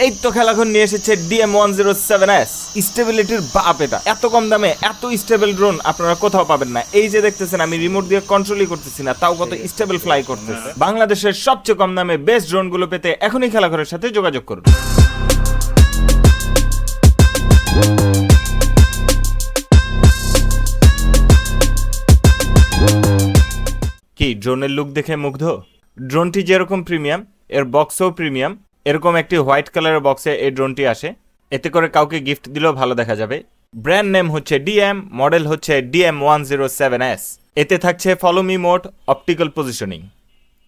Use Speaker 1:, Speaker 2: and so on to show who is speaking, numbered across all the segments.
Speaker 1: এই তো খেলাঘর নিয়ে এসেছে DM107s স্টেবিলিটির বাপ। এটা এত কম দামে এত স্টেবল ড্রোন আপনারা কোথাও পাবেন না। এই যে দেখতেছেন আমি রিমোট দিয়ে কন্ট্রোলই করতেছি না, তাও কত স্টেবল ফ্লাই করতেছে। বাংলাদেশের সবচেয়ে কম দামে বেস্ট ড্রোন গুলো পেতে এখনই খেলাঘরের সাথে যোগাযোগ করুন। কি ড্রোনের লুক দেখে মুগ্ধ? ড্রোনটি যেরকম প্রিমিয়াম এর বক্সও প্রিমিয়াম। এরকম একটি হোয়াইট কালারের বক্সে এই ড্রোনটি আসে, এতে করে কাউকে গিফট দিলেও ভালো দেখা যাবে। ব্র্যান্ড নেম হচ্ছে DM, মডেল হচ্ছে DM107s। এতে থাকছে follow me mode, optical positioning.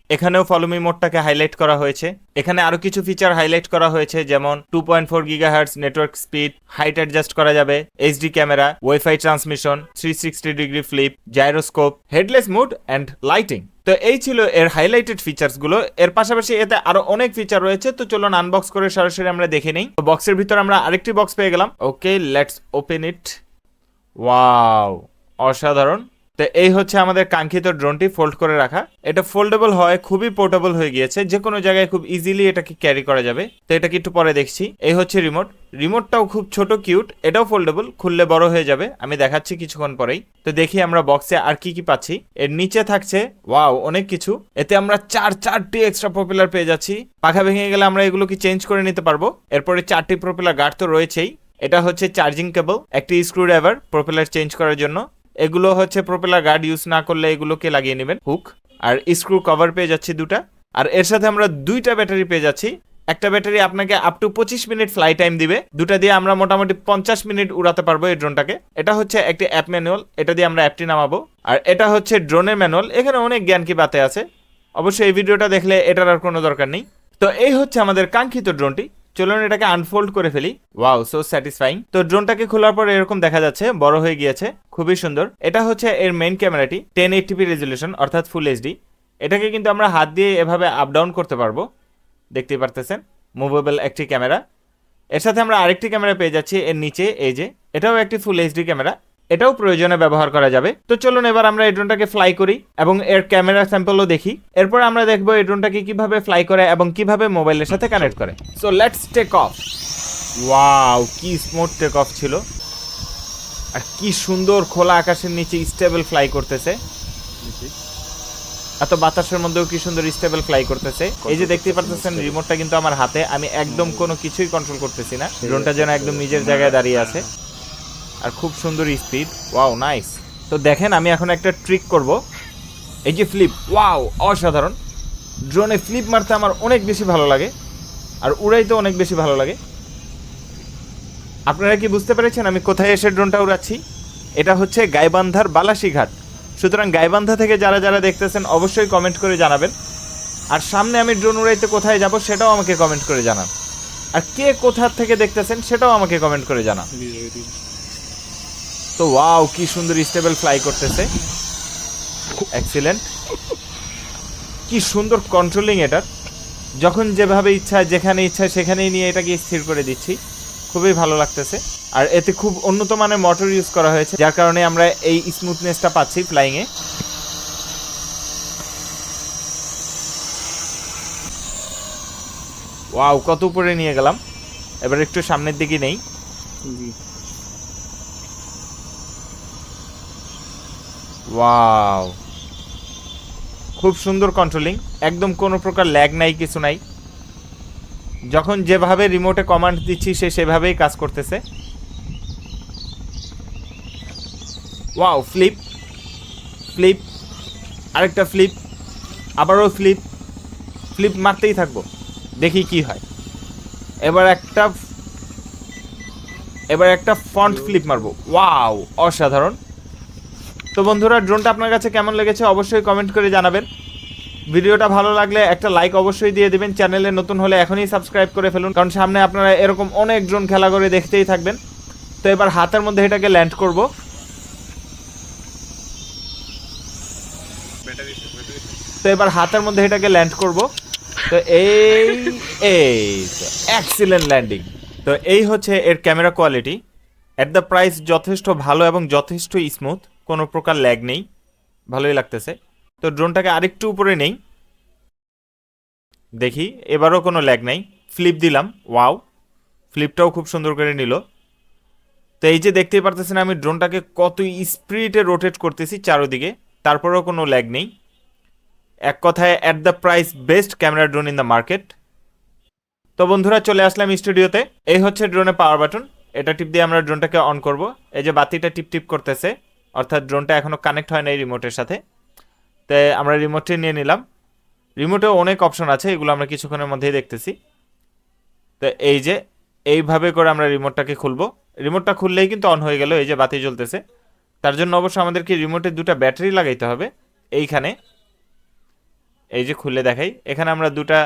Speaker 1: এখানেও ফলো মি মোডটাকে হাইলাইট করা হয়েছে। এখানে আরো কিছু ফিচার হাইলাইট করা হয়েছে, যেমন 2.4 GHz network speed, height adjust করা যাবে, HD camera, wifi transmission, 360 degree flip, gyroscope, headless mode and lighting. তো এই ছিল এর হাইলাইটেড ফিচার্স গুলো। এর পাশাপাশি এতে আরো অনেক ফিচার রয়েছে, তো চলুন আনবক্স করে সরাসরি আমরা দেখে নেই। তো বক্সের ভিতর আমরা আরেকটি বক্স পেয়ে গেলাম। ওকে, লেটস ওপেন ইট। ওয়াও, অসাধারণ। তো এই হচ্ছে আমাদের কাঙ্ক্ষিত ড্রোনটি ফোল্ড করে রাখা। এটা ফোল্ডেবল হয়, খুবই পোর্টেবল হয়ে গিয়েছে, যে কোনো জায়গায় খুব ইজিলি এটাকে ক্যারি করা যাবে। তো এটাকে একটু পরে দেখছি। এই হচ্ছে রিমোট। রিমোটটাও খুব ছোট কিউট, এটাও ফোল্ডেবল, খুললে বড় হয়ে যাবে। আমি দেখাচ্ছি কিছুক্ষণ পরেই। তো দেখি আমরা বক্সে আর কি কি পাচ্ছি। এর নিচে থাকছে ওয়াও অনেক কিছু। এতে আমরা চারটি এক্সট্রা প্রপেলার পেয়ে যাচ্ছি। পাখা ভেঙে গেলে আমরা এগুলোকে চেঞ্জ করে নিতে পারবো। এরপরে 4টি প্রপেলার গার্ড তো রয়েছেই। এটা হচ্ছে চার্জিং কেবল, একটি স্ক্রু ড্রাইভার প্রপেলার চেঞ্জ করার জন্য। এগুলো হচ্ছে প্রপেলার গার্ড ইউজ না করলে এগুলোকে লাগিয়ে নেবেন, হুক। আর স্ক্রু কভার পেয়ে যাচ্ছি 2টা। আর এর সাথে আমরা 2টা ব্যাটারি পেয়ে যাচ্ছি। একটা ব্যাটারি আপনাকে up to 25 minute fly time দিবে। 2টা দিয়ে আমরা মোটামুটি 50 মিনিট উড়াতে পারবো এই ড্রোনটাকে। এটা হচ্ছে একটি অ্যাপ ম্যানুয়াল, এটা দিয়ে আমরা অ্যাপটি নামাবো। আর এটা হচ্ছে ড্রোনের ম্যানুয়াল। এখানে অনেক জ্ঞান কি বাতে আছে, অবশ্যই এই ভিডিওটা দেখলে এটার আর কোনো দরকার নেই। তো এই হচ্ছে আমাদের কাঙ্ক্ষিত ড্রোনটি। চলুন এটাকে আনফোল্ড করে ফেলি। Wow, so satisfying. তো ড্রোনটাকে খোলার পর এরকম দেখা যাচ্ছে, বড় হয়ে গিয়েছে, খুবই সুন্দর। এটা হচ্ছে এর মেইন ক্যামেরাটি, 1080p রেজুলেশন অর্থাৎ ফুল HD। এটাকে কিন্তু আমরা হাত দিয়ে এভাবে আপ ডাউন করতে পারবো, দেখতেই পারতেছেন, মুভেবল একটি ক্যামেরা। এর সাথে আমরা আরেকটি ক্যামেরা পেয়ে যাচ্ছি এর নিচে, এই যে, এটাও একটি ফুল HD ক্যামেরা, এটাও প্রয়োজনে ব্যবহার করা যাবে। তো চলুন এবার আমরা এই ড্রোনটাকে ফ্লাই করি এবং এর ক্যামেরা স্যাম্পলও দেখি। এরপর আমরা দেখবো এই ড্রোনটাকে কিভাবে ফ্লাই করে এবং কিভাবে মোবাইলের সাথে কানেক্ট করে। So let's take off. Wow, কি স্মুথ টেক অফ ছিল, আর কি সুন্দর খোলা আকাশের নিচে স্টেবল ফ্লাই করতেছে। এত বাতাসের মধ্যেও কি সুন্দর স্টেবল ফ্লাই করতেছে। এই যে দেখতে পারতেছেন রিমোটটা কিন্তু আমার হাতে, আমি একদম কোনো কিছুই কন্ট্রোল করতেছি না। ড্রোনটা যেন একদম নিজের জায়গায় দাঁড়িয়ে আছে, আর খুব সুন্দর স্পিড। Wow, nice. তো দেখেন আমি এখন একটা ট্রিক করব, এই যে ফ্লিপ। ওয়াও, অসাধারণ। ড্রোনে ফ্লিপ মারতে আমার অনেক বেশি ভালো লাগে, আর উড়াইতে অনেক বেশি ভালো লাগে। আপনারা কি বুঝতে পেরেছেন আমি কোথায় এসে ড্রোনটা উড়াচ্ছি? এটা হচ্ছে গাইবান্ধার বালাসী ঘাট। সুতরাং গাইবান্ধা থেকে যারা যারা দেখতেছেন অবশ্যই কমেন্ট করে জানাবেন। আর সামনে আমি ড্রোন উড়াইতে কোথায় যাব সেটাও আমাকে কমেন্ট করে জানান। আর কে কোথা থেকে দেখতেছেন সেটাও আমাকে কমেন্ট করে জানান। তো ওয়াও, কি সুন্দর স্টেবল ফ্লাই করতেছে, এক্সিলেন্ট। কি সুন্দর কন্ট্রোলিং এটার, যখন যেভাবে ইচ্ছা যেখানে ইচ্ছা সেখানেই নিয়ে এটাকে স্থির করে দিচ্ছি, খুবই ভালো লাগতেছে। আর এতে খুব উন্নত মানের মোটর ইউজ করা হয়েছে, যার কারণে আমরা এই স্মুথনেসটা পাচ্ছি ফ্লাইং এ। ওয়াও, কত উপরে নিয়ে গেলাম। এবার একটু সামনের দিকে নেই। ওয়াও, খুব সুন্দর কন্ট্রোলিং, একদম কোনো প্রকার ল্যাগ নাই, কিছু নাই। যখন যেভাবে রিমোটে কমান্ড দিচ্ছি সে সেভাবেই কাজ করতেছে। ওয়াও, ফ্লিপ ফ্লিপ, আরেকটা ফ্লিপ, আবারও ফ্লিপ। ফ্লিপ মারতেই থাকবো, দেখি কি হয়। এবার একটা ফ্রন্ট ফ্লিপ মারবো। ওয়াও, অসাধারণ। তো বন্ধুরা, ড্রোনটা আপনার কাছে কেমন লেগেছে অবশ্যই কমেন্ট করে জানাবেন। ভিডিওটা ভালো লাগলে একটা লাইক অবশ্যই দিয়ে দিবেন। চ্যানেলে নতুন হলে এখনই সাবস্ক্রাইব করে ফেলুন, কারণ সামনে আপনারা এরকম অনেক ড্রোন খেলা করে দেখতেই থাকবেন। তো এবার হাতের মধ্যে এটাকে ল্যান্ড করব। তো এই এক্সিলেন্ট ল্যান্ডিং। তো এই হচ্ছে এর camera quality. At the price যথেষ্ট ভালো এবং যথেষ্ট স্মুথ, কোনো প্রকার ল্যাগ নেই, ভালোই লাগতেছে। তো ড্রোনটাকে আরেকটু উপরে নেই, দেখি, এবারও কোনো ল্যাগ নেই। ফ্লিপ দিলাম, ওয়াও, ফ্লিপটাও খুব সুন্দর করে নিল। তো এই যে দেখতেই পারতেছেন আমি ড্রোনটাকে কত স্পিডে রোটেট করতেছি চারোদিকে, তারপরেও কোনো ল্যাগ নেই। এক কথায় at the price best camera drone in the market. তো বন্ধুরা চলে আসলাম স্টুডিওতে। এই হচ্ছে ড্রোনের পাওয়ার বাটন, এটা টিপ দিয়ে আমরা ড্রোনটাকে অন করব। এই যে বাতিটা টিপ টিপ করতেছে, অর্থাৎ ড্রোনটা এখনও কানেক্ট হয় না এই রিমোটের সাথে। তাই আমরা রিমোটটি নিয়ে নিলাম। রিমোটেও অনেক অপশন আছে, এগুলো আমরা কিছুক্ষণের মধ্যেই দেখতেছি। তো এই যে এইভাবে করে আমরা রিমোটটাকে খুলবো। রিমোটটা খুললেই কিন্তু অন হয়ে গেল, এই যে বাতি জ্বলতেছে। তার জন্য অবশ্য আমাদেরকে রিমোটে দুটা ব্যাটারি লাগাইতে হবে এইখানে। এই যে খুলে দেখাই, এখানে আমরা দুটা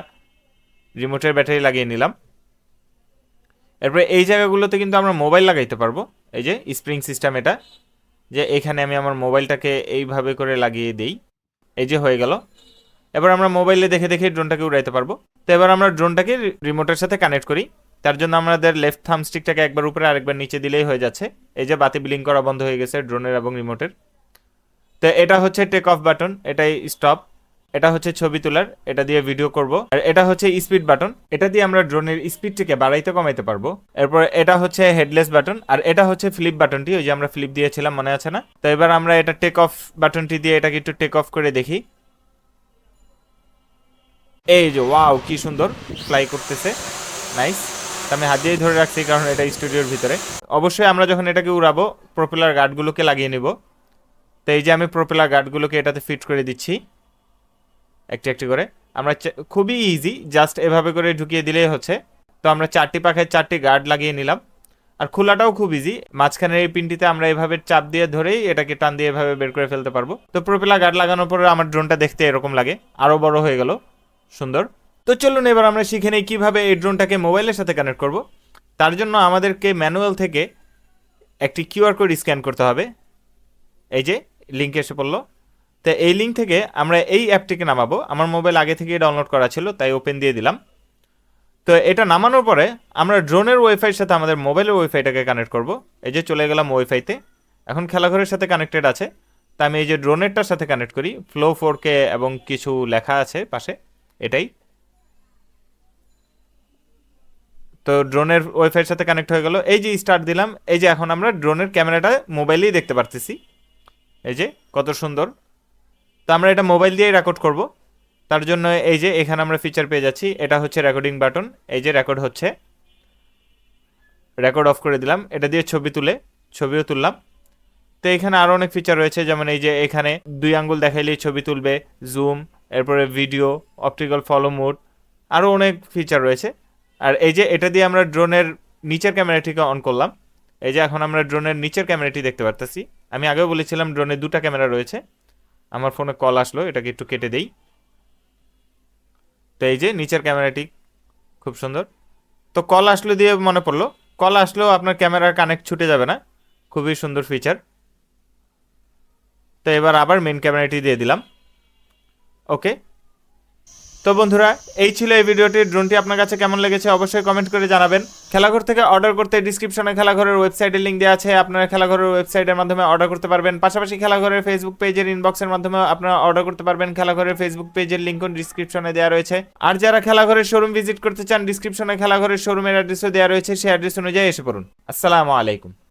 Speaker 1: রিমোটের ব্যাটারি লাগিয়ে নিলাম। এরপরে এই জায়গাগুলোতে কিন্তু আমরা মোবাইল লাগাইতে পারবো। এই যে স্প্রিং সিস্টেম, এটা যে এখানে আমি আমার মোবাইলটাকে এইভাবে করে লাগিয়ে দিই, এই যে হয়ে গেল। এবার আমরা মোবাইলে দেখে দেখে ড্রোনটাকে উড়াইতে পারবো। তো এবার আমরা ড্রোনটাকে রিমোটের সাথে কানেক্ট করি। তার জন্য আমাদের লেফট থাম স্টিকটাকে একবার উপরে আরেকবার নিচে দিলেই হয়ে যাচ্ছে। এই যে বাতি ব্লিঙ্ক করা বন্ধ হয়ে গেছে ড্রোনের এবং রিমোটের। তো এটা হচ্ছে টেক অফ বাটন, এটাই স্টপ। এটা হচ্ছে ছবি তোলার, এটা দিয়ে ভিডিও করব। আর এটা হচ্ছে স্পিড বাটন, এটা দিয়ে আমরা ড্রোনের স্পিডটিকে বাড়াইতে কমাইতে পারবো। এরপর এটা হচ্ছে হেডলেস বাটন, আর এটা হচ্ছে ফ্লিপ বাটনটি, ওই যে আমরা ফ্লিপ দিয়েছিলাম মনে আছে না। তো এবার আমরা এটা টেক অফ বাটনটি দিয়ে এটাকে একটু টেক অফ করে দেখি। এই যে ওয়াও, কি সুন্দর ফ্লাই করতেছে, নাইস। আমি হাত দিয়েই ধরে রাখছি কারণ এটা স্টুডিওর ভিতরে। অবশ্যই আমরা যখন এটাকে উড়াবো প্রপেলার গার্ডগুলোকে লাগিয়ে নিব। তো এই যে আমি প্রপেলার গার্ডগুলোকে এটাতে ফিট করে দিচ্ছি একটি একটি করে। আমরা খুবই ইজি, জাস্ট এভাবে করে ঢুকিয়ে দিলেই হচ্ছে। তো আমরা চারটি পাখায় চারটি গার্ড লাগিয়ে নিলাম। আর খোলাটাও খুব ইজি, মাঝখানের এই পিনটিতে আমরা এভাবে চাপ দিয়ে ধরেই এটাকে টান দিয়ে এভাবে বের করে ফেলতে পারবো। তো প্রপেলার গার্ড লাগানোর পরে আমার ড্রোনটা দেখতে এরকম লাগে, আরও বড় হয়ে গেল, সুন্দর। তো চলুন এবার আমরা শিখে নেই কীভাবে এই ড্রোনটাকে মোবাইলের সাথে কানেক্ট করব। তার জন্য আমাদেরকে ম্যানুয়াল থেকে একটি কিউআর কোড স্ক্যান করতে হবে। এই যে লিঙ্ক এসে পড়লো। তো এই লিঙ্ক থেকে আমরা এই অ্যাপটিকে নামাবো। আমার মোবাইল আগে থেকেই ডাউনলোড করা ছিল, তাই ওপেন দিয়ে দিলাম। তো এটা নামানোর পরে আমরা ড্রোনের ওয়াইফাইয়ের সাথে আমাদের মোবাইলের ওয়াইফাইটাকে কানেক্ট করব। এই যে চলে গেলাম ওয়াইফাইতে, এখন খেলাঘরের সাথে কানেক্টেড আছে। তা আমি এই যে ড্রোনেরটার সাথে কানেক্ট করি, ফ্লো 4K এবং কিছু লেখা আছে পাশে, এটাই। তো ড্রোনের ওয়াইফাইয়ের সাথে কানেক্ট হয়ে গেল। এই যে স্টার্ট দিলাম, এই যে এখন আমরা ড্রোনের ক্যামেরাটা মোবাইলেই দেখতে পারতেছি, এই যে কত সুন্দর। তো আমরা এটা মোবাইল দিয়েই রেকর্ড করব। তার জন্য এই যে এখানে আমরা ফিচার পেয়ে যাচ্ছি, এটা হচ্ছে রেকর্ডিং বাটন। এই যে রেকর্ড হচ্ছে, রেকর্ড অফ করে দিলাম। এটা দিয়ে ছবিও তুললাম। তো এখানে আরও অনেক ফিচার রয়েছে, যেমন এই যে এখানে 2 আঙ্গুল দেখাইলেই ছবি তুলবে, জুম, এরপরে ভিডিও, অপটিক্যাল ফলো মোড, আরও অনেক ফিচার রয়েছে। আর এই যে এটা দিয়ে আমরা ড্রোনের নিচের ক্যামেরাটিকে অন করলাম। এই যে এখন আমরা ড্রোনের নিচের ক্যামেরাটি দেখতে পারতেছি। আমি আগেও বলেছিলাম ড্রোনে দুটা ক্যামেরা রয়েছে। আমার ফোনে কল আসলো, এটাকে একটু কেটে দেই। তো এই যে নিচের ক্যামেরাটি খুব সুন্দর। তো কল আসলো দিয়ে মনে পড়লো, কল আসলেও আপনার ক্যামেরার কানেক্ট ছুটে যাবে না, খুবই সুন্দর ফিচার। তো এবার আবার মেন ক্যামেরাটি দিয়ে দিলাম, ওকে। তো বন্ধুরা এই ছিল এই ভিডিওটি। ড্রোনটি আপনার কাছে কেমন লেগেছে অবশ্যই কমেন্ট করে জানাবেন। খেলাঘর থেকে অর্ডার করতে ডিসক্রিপশনে খেলাঘরের ওয়েবসাইটের লিঙ্ক দেওয়া আছে, আপনারা খেলাঘরের ওয়েবসাইটের মাধ্যমে অর্ডার করতে পারবেন। পাশাপাশি খেলাঘরের ফেসবুক পেজের ইনবক্সের মাধ্যমে আপনারা অর্ডার করতে পারবেন। খেলাঘরের ফেসবুক পেজের লিঙ্কও ডিসক্রিপশনে দেওয়া রয়েছে। আর যারা খেলাঘরের শোরুম ভিজিট করতে চান, ডিসক্রিপশনে খেলাঘরের শোরুমের অ্যাড্রেসও দেওয়া রয়েছে, সেই অ্যাড্রেস অনুযায়ী এসে পড়ুন। আসসালামু আলাইকুম।